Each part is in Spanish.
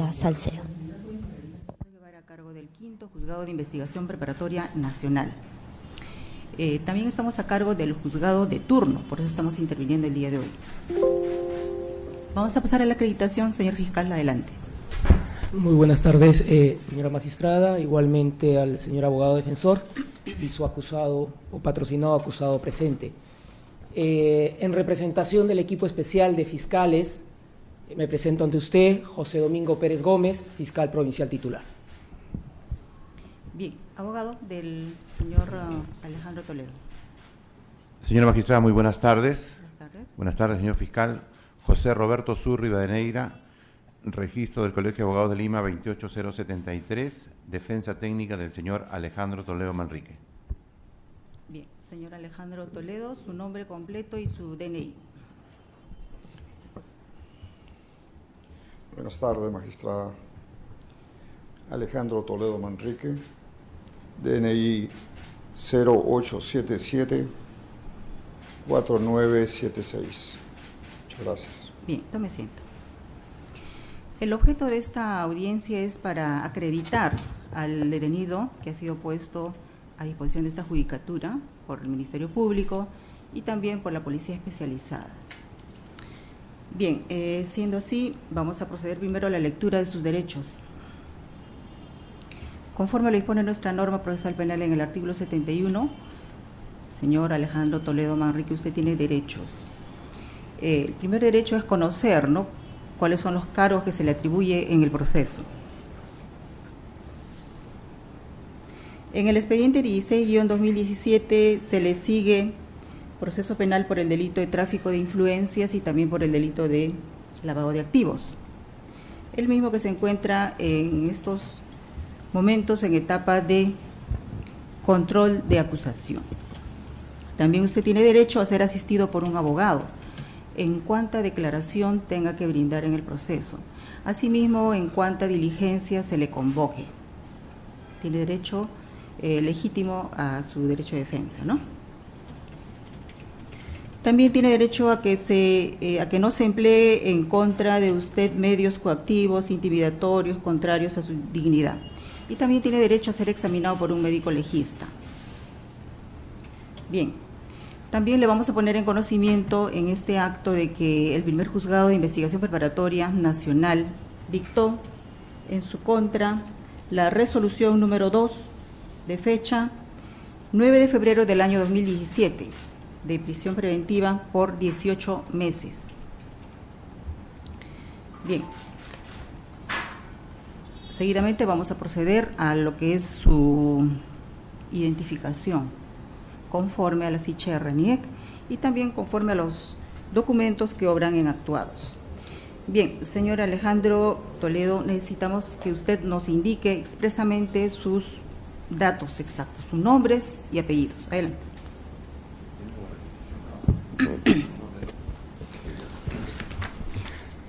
Margarita Salcedo. Llevar a cargo del quinto Juzgado de Investigación Preparatoria Nacional. También estamos a cargo del juzgado de turno, por eso estamos interviniendo el día de hoy. Vamos a pasar a la acreditación, señor fiscal, adelante. Muy buenas tardes, señora magistrada, igualmente al señor abogado defensor y su acusado o patrocinado acusado presente. En representación del equipo especial de fiscales, me presento ante usted, José Domingo Pérez Gómez, fiscal provincial titular. Bien, abogado del señor Alejandro Toledo. Señora magistrada, muy buenas tardes. Buenas tardes. Buenas tardes, señor fiscal. José Roberto Sur Rivadeneira, registro del Colegio de Abogados de Lima 28073, defensa técnica del señor Alejandro Toledo Manrique. Bien, señor Alejandro Toledo, su nombre completo y su DNI. Buenas tardes, magistrada. Alejandro Toledo Manrique, DNI 0877-4976. Muchas gracias. Bien, tome asiento. El objeto de esta audiencia es para acreditar al detenido que ha sido puesto a disposición de esta judicatura por el Ministerio Público y también por la Policía Especializada. Bien, siendo así, vamos a proceder primero a la lectura de sus derechos. Conforme lo dispone nuestra norma procesal penal en el artículo 71, señor Alejandro Toledo Manrique, usted tiene derechos. El primer derecho es conocer, ¿no?, cuáles son los cargos que se le atribuye en el proceso. En el expediente 16-2017 se le sigue proceso penal por el delito de tráfico de influencias y también por el delito de lavado de activos. El mismo que se encuentra en estos momentos en etapa de control de acusación. También usted tiene derecho a ser asistido por un abogado en cuanta declaración tenga que brindar en el proceso. Asimismo, en cuanta diligencia se le convoque. Tiene derecho legítimo a su derecho de defensa, ¿no? También tiene derecho a que no se emplee en contra de usted medios coactivos, intimidatorios, contrarios a su dignidad. Y también tiene derecho a ser examinado por un médico legista. Bien, también le vamos a poner en conocimiento en este acto de que el primer juzgado de investigación preparatoria nacional dictó en su contra la resolución número 2 de fecha 9 de febrero del año 2017 de prisión preventiva por 18 meses. Bien. Seguidamente vamos a proceder a lo que es su identificación conforme a la ficha de RENIEC y también conforme a los documentos que obran en actuados. Bien, señor Alejandro Toledo, necesitamos que usted nos indique expresamente sus datos exactos, sus nombres y apellidos. Adelante.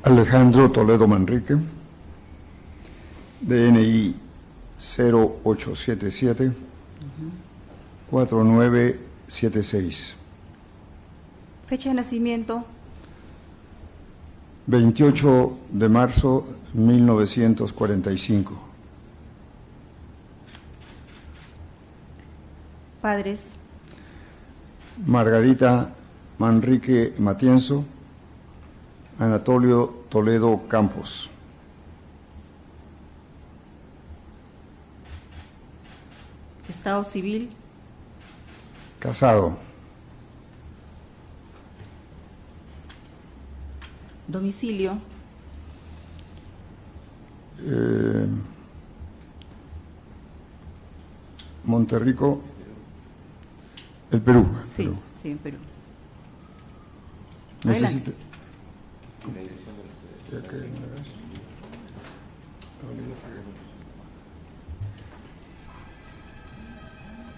Alejandro Toledo Manrique, DNI 0877-4976. Fecha de nacimiento. 28 de marzo 1945. Padres. Margarita Manrique Matienzo, Anatolio Toledo Campos. Estado civil. Casado. Domicilio. Monterrico, el Perú. Sí, Perú. sí, en Perú. Necesita.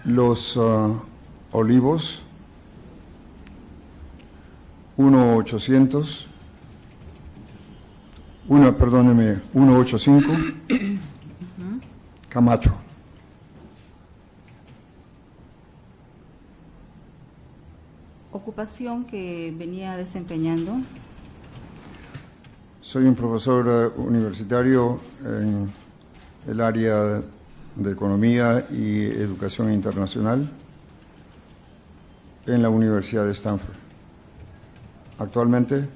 Los Olivos, 185, Camacho. Ocupación que venía desempeñando. Soy un profesor universitario en el área de Economía y Educación Internacional en la Universidad de Stanford. Actualmente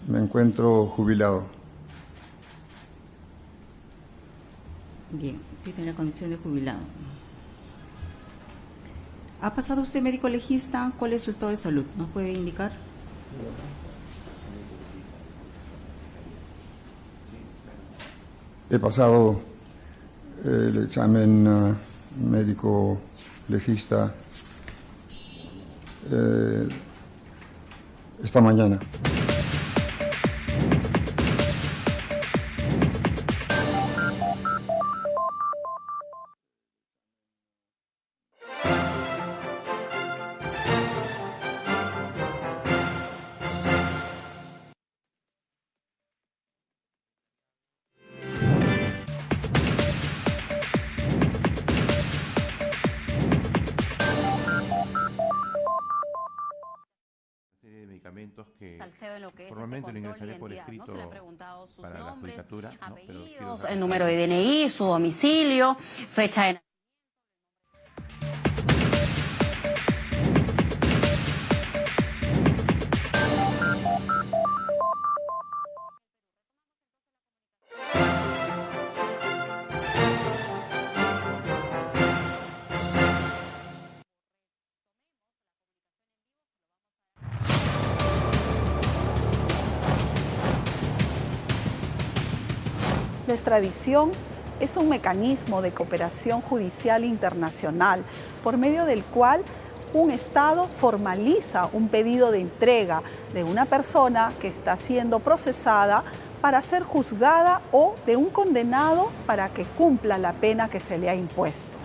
me encuentro jubilado. Bien, tiene la condición de jubilado. ¿Ha pasado usted médico legista? ¿Cuál es su estado de salud? ¿Nos puede indicar? He pasado el examen médico legista esta mañana. Serie de medicamentos que Salcedo en lo que es formalmente lo control ingresaré de por identidad, escrito ¿no? Se le ha preguntado sus para la nombres, judicatura, ¿no? Pero quiero apellidos, dar- el número de DNI, su domicilio, fecha de La extradición es un mecanismo de cooperación judicial internacional por medio del cual un Estado formaliza un pedido de entrega de una persona que está siendo procesada para ser juzgada o de un condenado para que cumpla la pena que se le ha impuesto.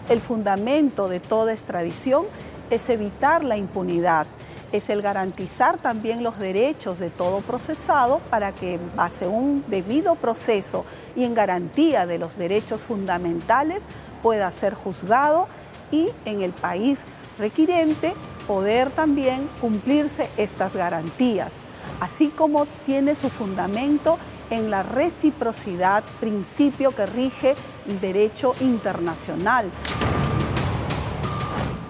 El fundamento de toda extradición es evitar la impunidad, es el garantizar también los derechos de todo procesado para que en base a un debido proceso y en garantía de los derechos fundamentales pueda ser juzgado y en el país requirente poder también cumplirse estas garantías, así como tiene su fundamento en la reciprocidad, principio que rige el derecho internacional.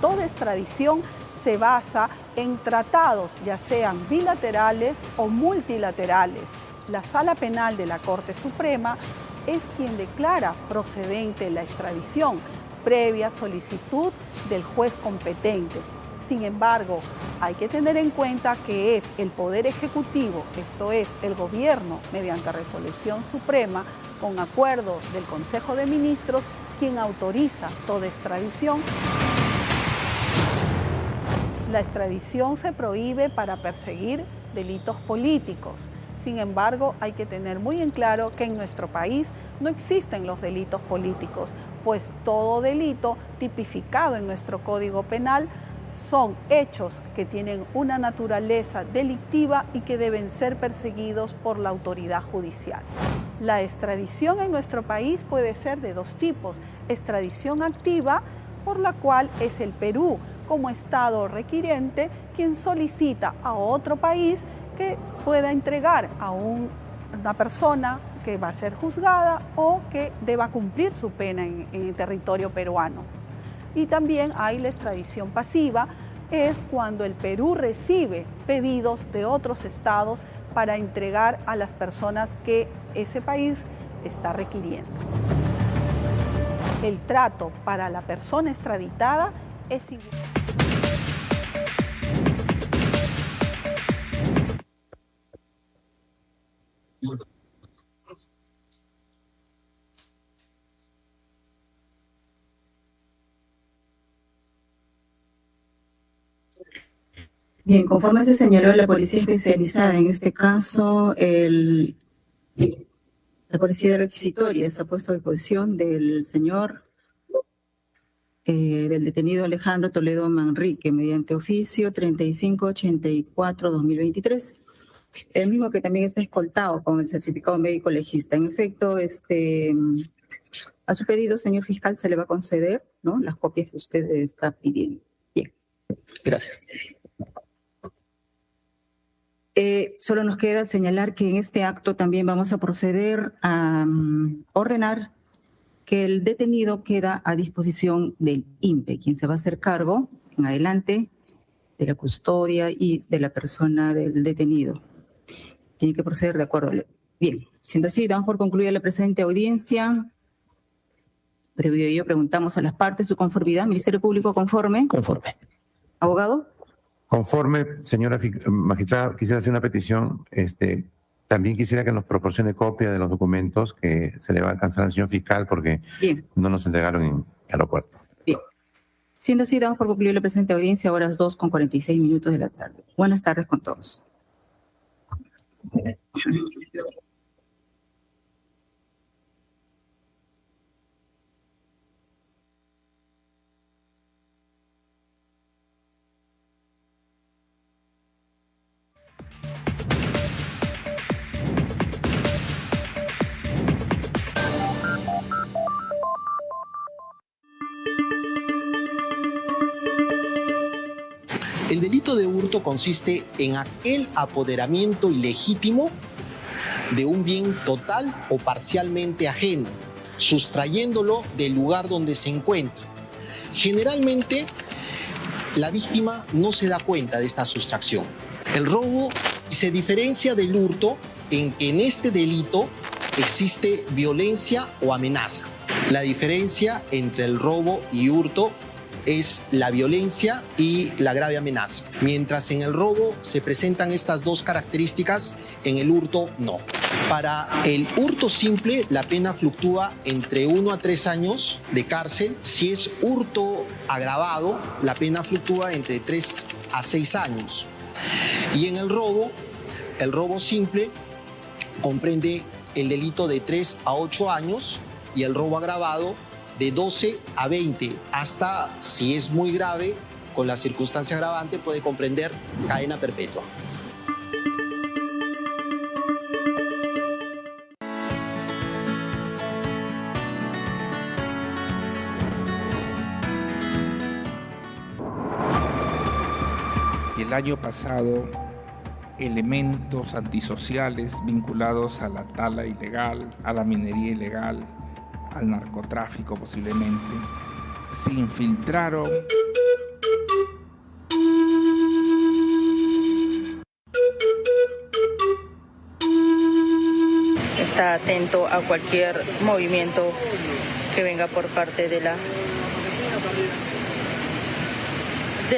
Toda extradición se basa en tratados, ya sean bilaterales o multilaterales. La Sala Penal de la Corte Suprema es quien declara procedente la extradición, previa solicitud del juez competente. Sin embargo, hay que tener en cuenta que es el Poder Ejecutivo, esto es, el Gobierno, mediante resolución suprema, con acuerdos del Consejo de Ministros, quien autoriza toda extradición. La extradición se prohíbe para perseguir delitos políticos. Sin embargo, hay que tener muy en claro que en nuestro país no existen los delitos políticos, pues todo delito tipificado en nuestro Código Penal son hechos que tienen una naturaleza delictiva y que deben ser perseguidos por la autoridad judicial. La extradición en nuestro país puede ser de dos tipos: extradición activa, por la cual es el Perú, como Estado requiriente, quien solicita a otro país que pueda entregar a una persona que va a ser juzgada o que deba cumplir su pena en el territorio peruano. Y también hay la extradición pasiva, es cuando el Perú recibe pedidos de otros estados para entregar a las personas que ese país está requiriendo. El trato para la persona extraditada es igual. Bien, conforme se señaló la policía especializada, en este caso, la policía de requisitoria se ha puesto a disposición del señor, del detenido Alejandro Toledo Manrique, mediante oficio 3584-2023, el mismo que también está escoltado con el certificado médico legista. En efecto, a su pedido, señor fiscal, se le va a conceder, ¿no?, las copias que usted está pidiendo. Bien. Gracias. Solo nos queda señalar que en este acto también vamos a proceder a ordenar que el detenido queda a disposición del INPE, quien se va a hacer cargo en adelante de la custodia y de la persona del detenido. Tiene que proceder de acuerdo. Bien, siendo así, damos por concluida la presente audiencia. Previo a ello, preguntamos a las partes su conformidad. Ministerio Público, ¿conforme? Conforme. ¿Abogado? Conforme, señora magistrada, quisiera hacer una petición. También quisiera que nos proporcione copia de los documentos que se le va a alcanzar al señor fiscal porque Bien. no nos entregaron en el aeropuerto. Bien. Siendo así, damos por concluida la presente audiencia a horas 2:46 de la tarde. Buenas tardes con todos. El delito de hurto consiste en aquel apoderamiento ilegítimo de un bien total o parcialmente ajeno, sustrayéndolo del lugar donde se encuentra. Generalmente, la víctima no se da cuenta de esta sustracción. El robo se diferencia del hurto en que en este delito existe violencia o amenaza. La diferencia entre el robo y hurto es la violencia y la grave amenaza. Mientras en el robo se presentan estas dos características, en el hurto no. Para el hurto simple, la pena fluctúa entre 1 a 3 años de cárcel. Si es hurto agravado, la pena fluctúa entre 3 a 6 años. Y en el robo simple comprende el delito de 3 a 8 años y el robo agravado de 12 a 20, hasta, si es muy grave, con la circunstancia agravante, puede comprender cadena perpetua. El año pasado, elementos antisociales vinculados a la tala ilegal, a la minería ilegal, al narcotráfico posiblemente, se infiltraron está atento a cualquier movimiento que venga por parte de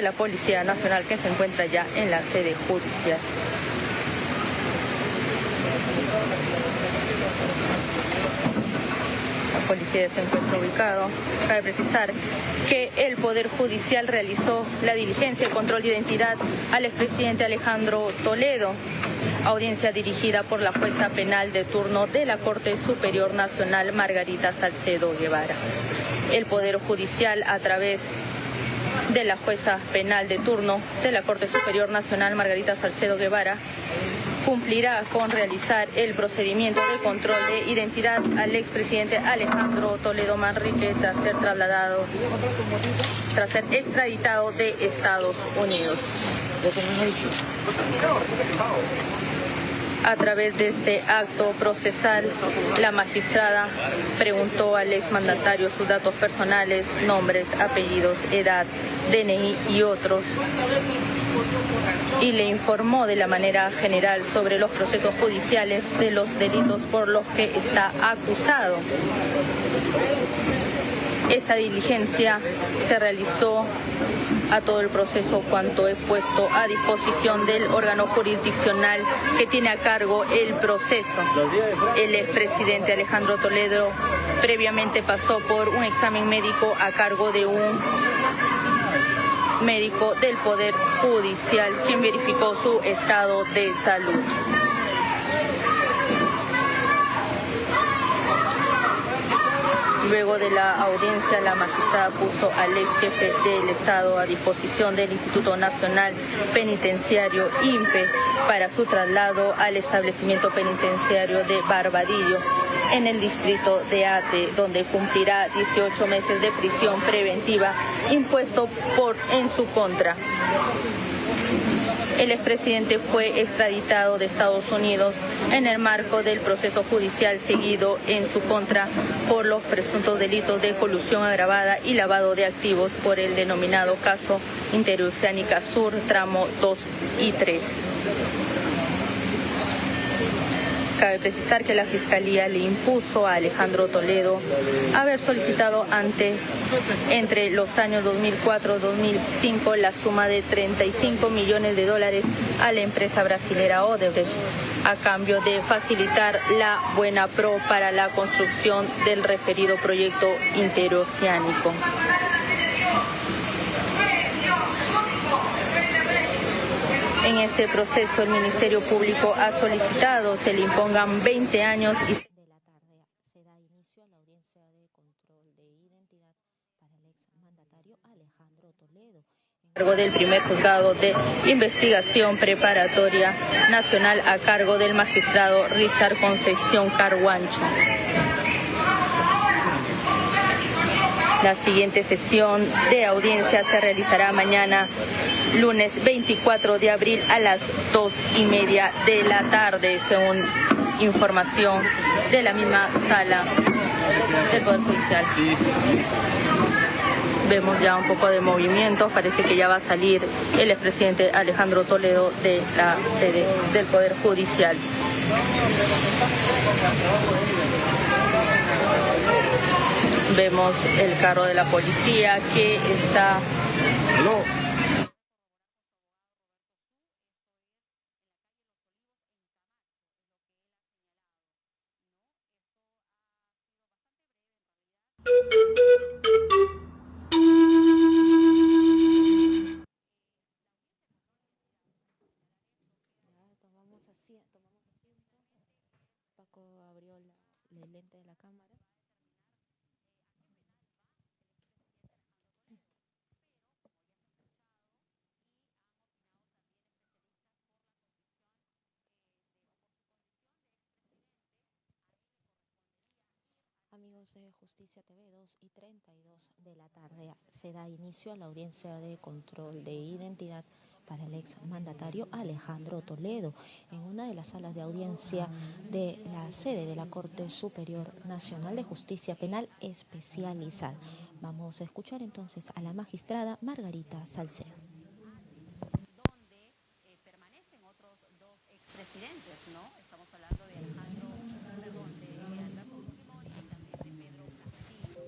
la Policía Nacional que se encuentra ya en la sede judicial. La policía se encuentra ubicado. Cabe precisar que el Poder Judicial realizó la diligencia de control de identidad al expresidente Alejandro Toledo, audiencia dirigida por la jueza penal de turno de la Corte Superior Nacional Margarita Salcedo Guevara. El Poder Judicial, a través de la jueza penal de turno de la Corte Superior Nacional Margarita Salcedo Guevara, cumplirá con realizar el procedimiento de control de identidad al expresidente Alejandro Toledo Manrique tras ser extraditado de Estados Unidos. A través de este acto procesal, la magistrada preguntó al exmandatario sus datos personales, nombres, apellidos, edad, DNI y otros, y le informó de la manera general sobre los procesos judiciales de los delitos por los que está acusado. Esta diligencia se realizó a todo el proceso cuanto es puesto a disposición del órgano jurisdiccional que tiene a cargo el proceso. El expresidente Alejandro Toledo previamente pasó por un examen médico a cargo de un médico del Poder Judicial, quien verificó su estado de salud. Luego de la audiencia, la magistrada puso al ex jefe del Estado a disposición del Instituto Nacional Penitenciario INPE para su traslado al establecimiento penitenciario de Barbadillo, en el distrito de Ate, donde cumplirá 18 meses de prisión preventiva impuesto en su contra. el expresidente fue extraditado de Estados Unidos en el marco del proceso judicial seguido en su contra por los presuntos delitos de colusión agravada y lavado de activos por el denominado caso Interoceánica Sur, tramo 2 y 3. Cabe precisar que la Fiscalía le impuso a Alejandro Toledo haber solicitado entre los años 2004-2005 la suma de $35 millones a la empresa brasilera Odebrecht a cambio de facilitar la buena pro para la construcción del referido proyecto interoceánico. En este proceso, el Ministerio Público ha solicitado se le impongan 20 años y de la tarde se da inicio a la audiencia de control de identidad para el exmandatario Alejandro Toledo. Cargo del primer juzgado de investigación preparatoria nacional a cargo del magistrado Richard Concepción Carguancho. La siguiente sesión de audiencia se realizará mañana, lunes 24 de abril a las 2:30 de la tarde, según información de la misma sala del Poder Judicial. Vemos ya un poco de movimiento, parece que ya va a salir el expresidente Alejandro Toledo de la sede del Poder Judicial. Vemos el carro de la policía que está... Tomamos asiento. Paco abrió la lente de la cámara. Amigos de Justicia TV, 2:32 de la tarde se da inicio a la audiencia de control de identidad para el exmandatario Alejandro Toledo en una de las salas de audiencia de la sede de la Corte Superior Nacional de Justicia Penal Especializada. Vamos a escuchar entonces a la magistrada Margarita Salcedo. Donde permanecen otros dos expresidentes, ¿no? Estamos hablando de Alejandro, perdón, de Alberto Fujimori y también de Pedro Castillo.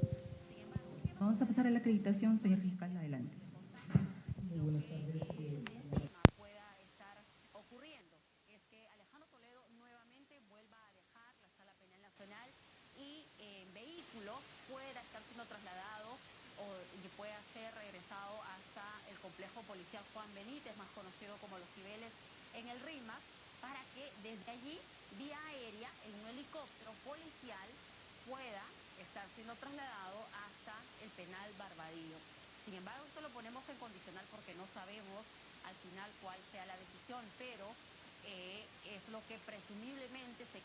Sin embargo, Vamos a pasar a la acreditación, señor fiscal, adelante. Muy buenas tardes. pueda estar ocurriendo es que Alejandro Toledo nuevamente vuelva a dejar la Sala Penal Nacional y en vehículo pueda estar siendo trasladado y pueda ser regresado hasta el complejo policial Juan Benítez, más conocido como Los Cibeles, en el RIMAC, para que desde allí, vía aérea, en un helicóptero policial, pueda estar siendo trasladado hasta el penal Barbadillo. Sin embargo, esto lo ponemos en condicional porque no sabemos al final cuál sea la decisión, pero es lo que presumiblemente se...